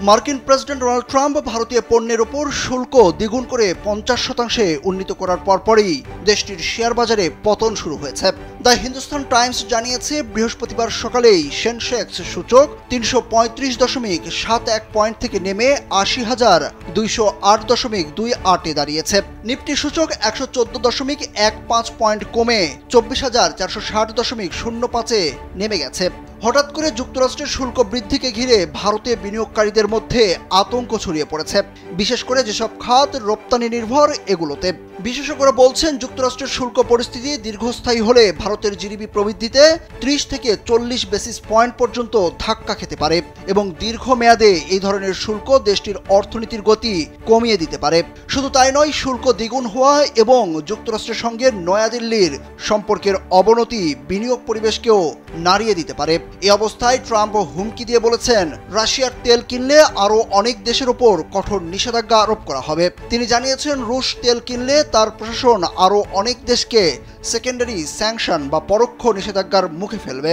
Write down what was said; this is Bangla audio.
মার্কিন প্রেসিডেন্ট ডোনাল্ড ট্রাম্প ভারতীয় পণ্যের ওপর শুল্ক দ্বিগুণ করে 50% উন্নীত করার পরপরই দেশটির শেয়ার বাজারে পতন শুরু হয়েছে। দ্য হিন্দুস্তান টাইমস জানিয়েছে, বৃহস্পতিবার সকালেই সেনসেক্স সূচক 335.71 পয়েন্ট থেকে নেমে 80,208.28 দাঁড়িয়েছে। নিফটি সূচক 114.15 পয়েন্ট কমে 24,460.05 নেমে গেছে। হঠাৎ করে যুক্তরাষ্ট্রের শুল্ক বৃদ্ধিকে ঘিরে ভারতে বিনিয়োগকারীদের মধ্যে আতঙ্ক ছড়িয়ে পড়েছে, বিশেষ করে যেসব খাত রপ্তানি নির্ভর এগুলোতে। বিশেষজ্ঞরা বলছেন, যুক্তরাষ্ট্রের শুল্ক পরিস্থিতি দীর্ঘস্থায়ী হলে ভারতের জিডিপি প্রবৃদ্ধিতে 30 থেকে 40 বেসিস পয়েন্ট পর্যন্ত ধাক্কা খেতে পারে এবং দীর্ঘমেয়াদে এই ধরনের শুল্ক দেশটির অর্থনীতির গতি কমিয়ে দিতে পারে। শুধু তাই নয়, শুল্ক দ্বিগুণ হওয়া এবং যুক্তরাষ্ট্রের সঙ্গে নয়াদিল্লির সম্পর্কের অবনতি বিনিয়োগ পরিবেশকেও নাড়িয়ে দিতে পারে। এই অবস্থায় ট্রাম্প হুমকি দিয়ে বলেছেন, রাশিয়ার তেল কিনলে আরও অনেক দেশের ওপর কঠোর নিষেধাজ্ঞা আরোপ করা হবে। তিনি জানিয়েছেন, রুশ তেল কিনলে তার প্রশাসন আরও অনেক দেশকে সেকেন্ডারি স্যাংশন বা পরোক্ষ নিষেধাজ্ঞার মুখে ফেলবে।